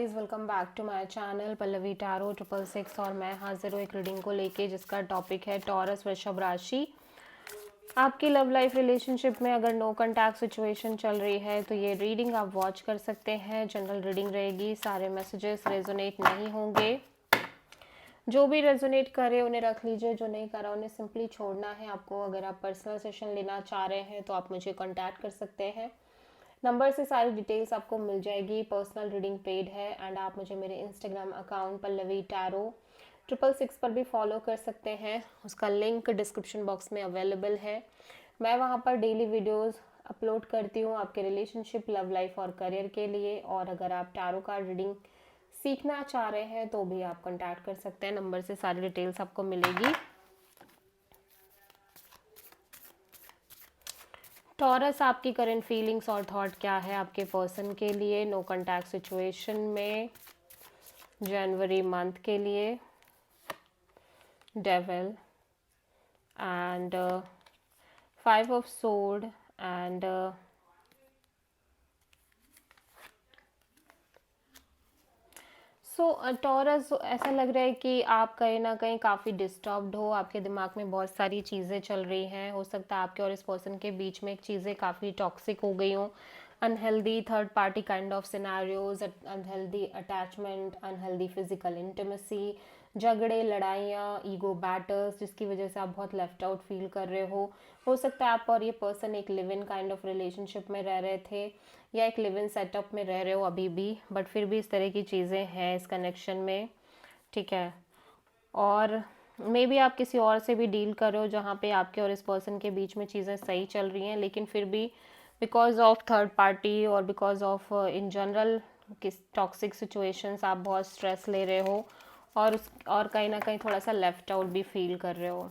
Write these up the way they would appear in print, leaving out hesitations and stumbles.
Please welcome back to my channel Pallavi tarot 666 और मैं हाजिर हूँ एक रीडिंग को लेके जिसका टॉपिक है टॉरस वृषभ राशि। आपकी लव लाइफ रिलेशनशिप में अगर नो कॉन्टैक्ट सिचुएशन चल रही है तो ये रीडिंग आप वॉच कर सकते हैं। जनरल रीडिंग रहेगी, सारे मैसेजेस रेजोनेट नहीं होंगे। जो भी रेजोनेट करे उन्हें रख लीजिए, जो नहीं करा उन्हें सिंपली छोड़ना है आपको। अगर आप पर्सनल सेशन लेना चाह रहे हैं तो आप मुझे कॉन्टैक्ट कर सकते हैं। नंबर से सारी डिटेल्स आपको मिल जाएगी। पर्सनल रीडिंग पेड है एंड आप मुझे मेरे इंस्टाग्राम अकाउंट पल्लवी टैरो 666 पर भी फॉलो कर सकते हैं। उसका लिंक डिस्क्रिप्शन बॉक्स में अवेलेबल है। मैं वहाँ पर डेली वीडियोस अपलोड करती हूँ आपके रिलेशनशिप, लव लाइफ और करियर के लिए। और अगर आप टैरो कार्ड रीडिंग सीखना चाह रहे हैं तो भी आप कॉन्टैक्ट कर सकते हैं। नंबर से सारी डिटेल्स आपको मिलेगी। टॉरस, आपकी करंट फीलिंग्स और थॉट क्या है आपके पर्सन के लिए नो कॉन्टैक्ट सिचुएशन में जनवरी मंथ के लिए। Devil and 5 of sword and taurus, ऐसा लग रहा है कि आप कहीं ना कहीं काफ़ी डिस्टर्ब्ड हो। आपके दिमाग में बहुत सारी चीज़ें चल रही हैं। हो सकता है आपके और इस पर्सन के बीच में चीज़ें काफ़ी टॉक्सिक हो गई हों। Unhealthy third party kind of scenarios, unhealthy attachment, unhealthy physical intimacy, झगड़े, लड़ाइयाँ, ईगो बैटर्स, जिसकी वजह से आप बहुत लेफ्ट आउट फील कर रहे हो सकता है आप और ये पर्सन एक live in kind of relationship में रह रहे थे या एक लिव इन सेटअप में रह रहे हो अभी भी, बट फिर भी इस तरह की चीज़ें हैं इस कनेक्शन में, ठीक है। और मे बी आप किसी और से भी डील कर रहे हो जहाँ पे आपके और इस पर्सन के बीच में चीज़ें सही चल रही हैं, लेकिन फिर भी बिकॉज ऑफ थर्ड पार्टी और बिकॉज ऑफ इन जनरल किस टॉक्सिक सिचुएशंस आप बहुत स्ट्रेस ले रहे हो और कहीं ना कहीं थोड़ा सा लेफ्ट आउट भी फील कर रहे हो।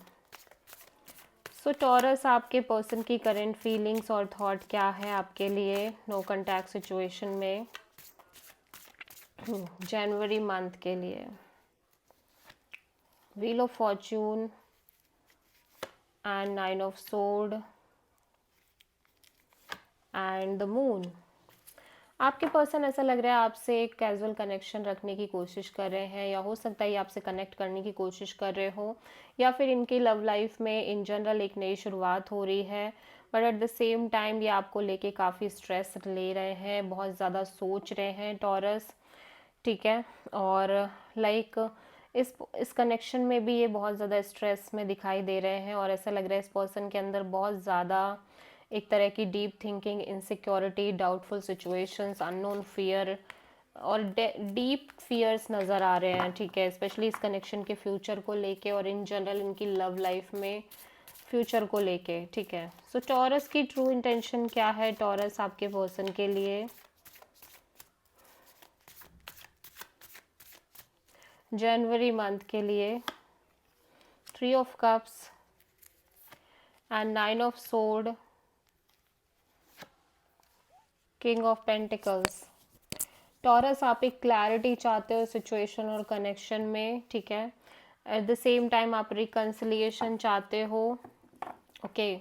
सो टॉरस, आपके पर्सन की करंट फीलिंग्स और थॉट क्या है आपके लिए नो कॉन्टैक्ट सिचुएशन में जनवरी मंथ के लिए। Wheel of Fortune and 9 of sword and the moon. आपके पर्सन, ऐसा लग रहा है आपसे एक कैजुअल कनेक्शन रखने की कोशिश कर रहे हैं, या हो सकता है ये आपसे कनेक्ट करने की कोशिश कर रहे हो, या फिर इनकी लव लाइफ में इन जनरल एक नई शुरुआत हो रही है। But at the same time ये आपको लेके काफ़ी स्ट्रेस ले रहे हैं, बहुत ज़्यादा सोच रहे हैं टॉरस, ठीक है। और लाइक इस कनेक्शन में भी ये बहुत ज़्यादा स्ट्रेस में दिखाई दे रहे हैं और ऐसा लग रहा है इस पर्सन के अंदर बहुत ज़्यादा एक तरह की deep thinking, insecurity, doubtful situations, unknown fear और डीप फियर्स नज़र आ रहे हैं, ठीक है। स्पेशली इस कनेक्शन के फ्यूचर को लेके और इन जनरल इनकी लव लाइफ में फ्यूचर को लेके, ठीक है। सो टॉरस की ट्रू इंटेंशन क्या है टॉरस आपके पर्सन के लिए जनवरी मंथ के लिए। 3 of cups and 9 of sword, king of pentacles. Taurus, आप एक क्लैरिटी चाहते हो सिचुएशन और कनेक्शन में, ठीक है। एट द सेम टाइम आप रिकन्सिलिएशन चाहते हो, ओके।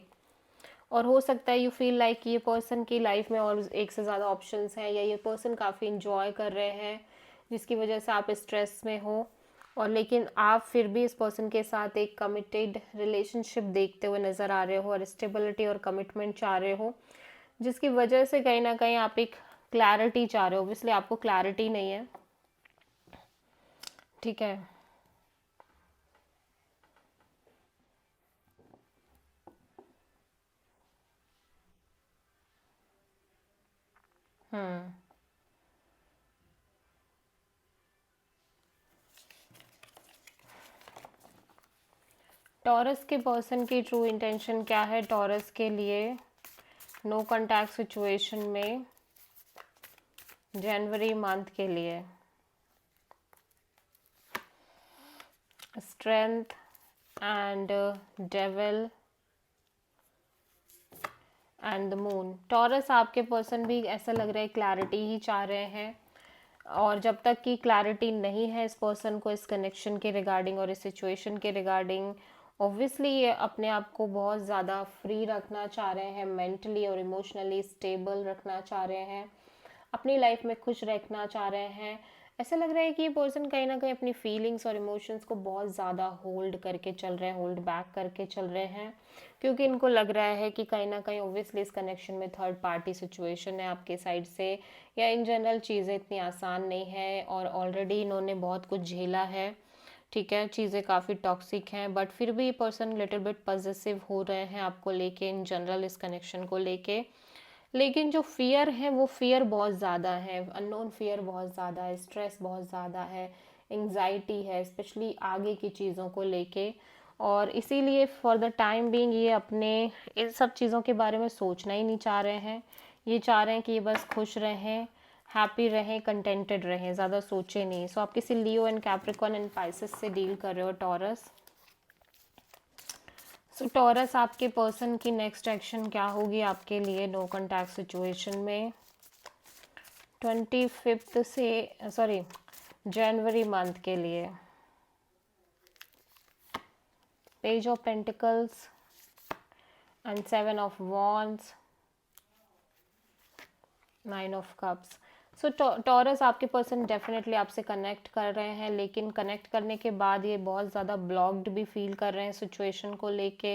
और हो सकता है यू फील लाइक ये पर्सन की लाइफ में और एक से ज़्यादा ऑप्शंस हैं, या ये पर्सन काफ़ी इंजॉय कर रहे हैं जिसकी वजह से आप स्ट्रेस में हो, और लेकिन आप फिर भी इस पर्सन के साथ एक कमिटेड रिलेशनशिप देखते हुए नज़र आ रहे हो और स्टेबिलिटी और कमिटमेंट चाह रहे हो, जिसकी वजह से कहीं ना कहीं आप एक क्लैरिटी चाह रहे हो। ऑब्वियसली आपको क्लैरिटी नहीं है, ठीक है। हम्म टॉरस के पर्सन की ट्रू इंटेंशन क्या है टॉरस के लिए नो कॉन्टैक्ट सिचुएशन में जनवरी मंथ के लिए। Strength and devil and the moon. Taurus, आपके पर्सन भी ऐसा लग रहा है क्लैरिटी ही चाह रहे हैं, और जब तक कि क्लैरिटी नहीं है इस पर्सन को इस कनेक्शन के रिगार्डिंग और इस सिचुएशन के रिगार्डिंग, ऑब्वियसली ये अपने आप को बहुत ज़्यादा फ्री रखना चाह रहे हैं, मेंटली और इमोशनली स्टेबल रखना चाह रहे हैं, अपनी लाइफ में खुश रखना चाह रहे हैं। ऐसा लग रहा है कि ये पर्सन कहीं ना कहीं अपनी फीलिंग्स और इमोशंस को बहुत ज़्यादा होल्ड करके चल रहे हैं, होल्ड बैक करके चल रहे हैं, क्योंकि इनको लग रहा है कि कहीं ना कहीं ओब्वियसली इस कनेक्शन में थर्ड पार्टी सिचुएशन है आपके साइड से, या इन जनरल चीज़ें इतनी आसान नहीं है और ऑलरेडी इन्होंने बहुत कुछ झेला है। ठीक है, चीज़ें काफ़ी टॉक्सिक हैं, बट फिर भी ये पर्सन लिटिल बिट पॉजिटिव हो रहे हैं आपको लेके, इन जनरल इस कनेक्शन को लेके। लेकिन जो फियर है वो फियर बहुत ज़्यादा है, अननोन फियर बहुत ज़्यादा है, स्ट्रेस बहुत ज़्यादा है, एंजाइटी है स्पेशली आगे की चीज़ों को लेके। और इसीलिए फॉर द टाइम बीइंग ये अपने इन सब चीज़ों के बारे में सोचना ही नहीं चाह रहे हैं। ये चाह रहे हैं कि ये बस खुश रहें, हैप्पी रहें, कंटेंटेड रहें, ज़्यादा सोचे नहीं। सो आप किसी लियो एंड कैप्रिकॉर्न एंड पाइसेस से डील कर रहे हो, टॉरस। सो टॉरस, आपके पर्सन की नेक्स्ट एक्शन क्या होगी आपके लिए नो कॉन्टैक्ट सिचुएशन में 25 से सॉरी जनवरी मंथ के लिए? Page of pentacles and 7 of wands, 9 of cups. So taurus, आपके पर्सन डेफिनेटली आपसे कनेक्ट कर रहे हैं, लेकिन कनेक्ट करने के बाद ये बहुत ज़्यादा ब्लॉक्ड भी फील कर रहे हैं सिचुएशन को लेके।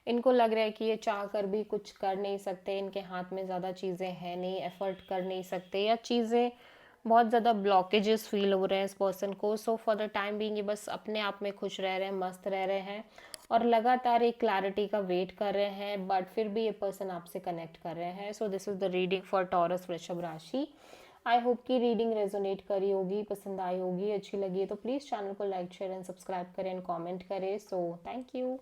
इनको लग रहा है कि ये चाह कर भी कुछ कर नहीं सकते, इनके हाथ में ज़्यादा चीज़ें हैं नहीं, एफर्ट कर नहीं सकते, या चीज़ें बहुत ज़्यादा ब्लॉकेजेस फील हो रहे हैं इस पर्सन को। So for the time being ये बस अपने आप में खुश रह रहे हैं, मस्त रह रहे हैं, और लगातार एक क्लैरिटी का वेट कर रहे हैं, बट फिर भी ये पर्सन आपसे कनेक्ट कर रहे हैं। So this is the reading for taurus वृषभ राशि। आई होप कि रीडिंग रेजोनेट करी होगी, पसंद आई होगी, अच्छी लगी है तो प्लीज़ चैनल को लाइक शेयर एंड सब्सक्राइब करें एंड कमेंट करें। So thank you.